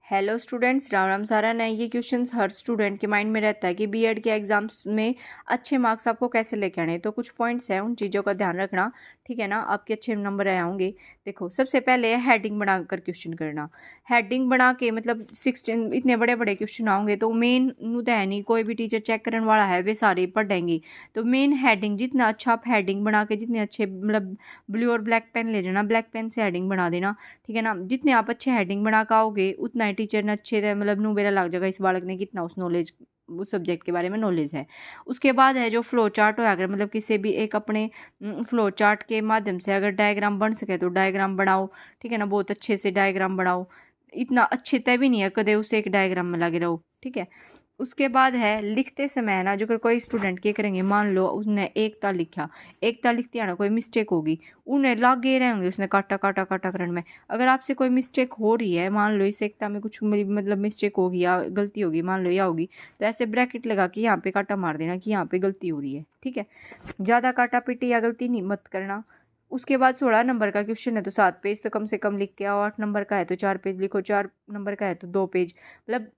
Hello students, Ram Ram सारा नए। ये क्वेश्चंस हर स्टूडेंट के माइंड में रहता है कि बीएड के एग्जाम्स में अच्छे मार्क्स आपको कैसे लेके आने। तो कुछ पॉइंट्स हैं, उन चीज़ों का ध्यान रखना, ठीक है ना। आपके अच्छे नंबर आए होंगे। देखो, सबसे पहले हेडिंग बनाकर क्वेश्चन करना। हेडिंग बना के मतलब 16 इतने बड़े बड़े क्वेश्चन आओगे तो मेन तो है नहीं, कोई भी टीचर चेक करने वाला है वे सारे पढ़ देंगे। तो मेन हेडिंग जितना अच्छा आप हेडिंग बना के, जितने अच्छे मतलब ब्लू और ब्लैक पेन ले लेना, ब्लैक पेन से हेडिंग बना देना, ठीक है ना। जितने आप अच्छे हेडिंग बना के आओगे उतना ही टीचर ने अच्छे से मतलब नू बेरा लग जाएगा इस बालक ने कितना उस नॉलेज, उस सब्जेक्ट के बारे में नॉलेज है। उसके बाद है जो फ्लो चार्ट हो, अगर मतलब किसी भी एक अपने फ्लो चार्ट के माध्यम से अगर डायग्राम बन सके तो डायग्राम बनाओ, ठीक है ना। बहुत अच्छे से डायग्राम बनाओ, इतना अच्छे तय भी नहीं है कदे उसे एक डायग्राम में लगे रहो, ठीक है। उसके बाद है लिखते समय ना, जो कोई स्टूडेंट क्या करेंगे, मान लो उसने एकता लिखा, एकता लिखती है ना, कोई मिस्टेक होगी, उन्हें लागे रहेंगे उसने काटा काटा काटा करने में। अगर आपसे कोई मिस्टेक हो रही है, मान लो इस एकता में कुछ मतलब मिस्टेक होगी या गलती होगी, मान लो या होगी, तो ऐसे ब्रैकेट लगा कि यहाँ पे काटा मार देना कि यहाँ पे गलती हो रही है, ठीक है। ज़्यादा काटा पीटी या गलती नहीं मत करना। उसके बाद 16 नंबर का क्वेश्चन है तो 7 पेज तो कम से कम लिख के आओ। 8 नंबर का है तो 4 पेज लिखो, 4 नंबर का है तो 2 पेज। मतलब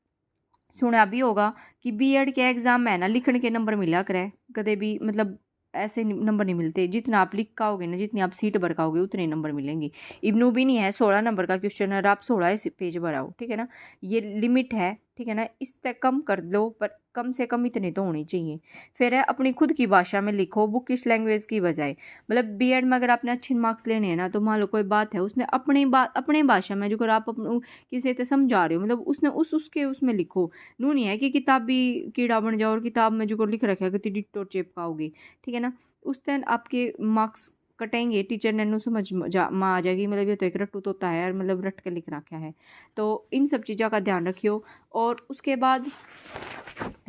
सुना भी होगा कि बीएड के एग्जाम में ना लिखने के नंबर मिला करे, कदे भी मतलब ऐसे नंबर नहीं मिलते। जितना आप लिख पाओगे ना, जितनी आप सीट भरकाओगे उतने नंबर मिलेंगे। इब्नू भी नहीं है 16 नंबर का क्वेश्चन और आप 16 पेज भराओ, ठीक है ना। ये लिमिट है, ठीक है ना। इस तक कम कर लो, पर कम से कम इतने तो होने चाहिए। फिर है अपनी खुद की भाषा में लिखो, बुकिश लैंग्वेज की बजाय। मतलब बीएड में अगर आपने अच्छे मार्क्स लेने हैं ना, तो मान लो कोई बात है उसने अपनी बात अपने भाषा में, जो अगर आप किसी से समझा रहे हो, मतलब उसने उसके उसमें लिखो। नू नहीं है कि किताब भी कीड़ा बन जाओ और किताब में जो लिख रखा है कि डिट्टो चिपकाओगे, ठीक है ना। उस दिन आपके मार्क्स कटेंगे, टीचर ने नू समझ में आ जाएगी मतलब ये तो एक रट्टू तोता है और मतलब रट के लिख रखा है। तो इन सब चीज़ों का ध्यान रखियो। और उसके बाद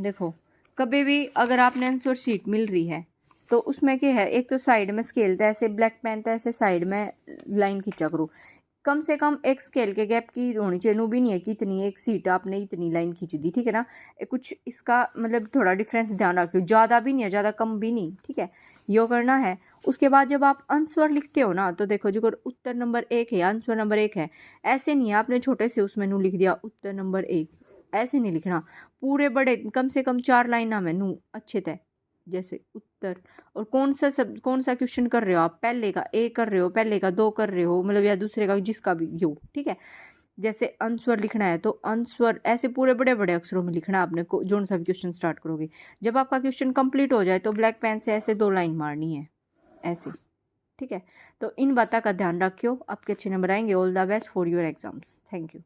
देखो, कभी भी अगर आपने आंसर शीट मिल रही है तो उसमें क्या है, एक तो साइड में स्केल था ऐसे ब्लैक पेन था, ऐसे साइड में लाइन खींचा करो। कम से कम एक स्केल के गैप की होनी चाहिए। नू भी नहीं है कि इतनी एक सीट आपने इतनी लाइन खींच दी, ठीक है ना। कुछ इसका मतलब थोड़ा डिफरेंस ध्यान रखियो, ज़्यादा भी नहीं है ज़्यादा कम भी नहीं, ठीक है। यो करना है। उसके बाद जब आप आंसर लिखते हो ना, तो देखो जो उत्तर नंबर 1 है, आंसर नंबर 1 है, ऐसे नहीं है आपने छोटे से उसमें नू लिख दिया उत्तर नंबर 1, ऐसे नहीं लिखना। पूरे बड़े कम से कम 4 लाइना में नू अच्छे थे, जैसे उत्तर। और कौन सा क्वेश्चन कर रहे हो आप, पहले का ए कर रहे हो, पहले का 2 कर रहे हो, मतलब या दूसरे का, जिसका भी हो, ठीक है। जैसे आंसर लिखना है तो आंसर ऐसे पूरे बड़े बड़े अक्षरों में लिखना आपने जो सा भी क्वेश्चन स्टार्ट करोगे। जब आपका क्वेश्चन कंप्लीट हो जाए तो ब्लैक पेन से ऐसे 2 लाइन मारनी है, ऐसे, ठीक है। तो इन बातों का ध्यान रखियो, आपके अच्छे नंबर आएंगे। All the best for your exams. Thank you.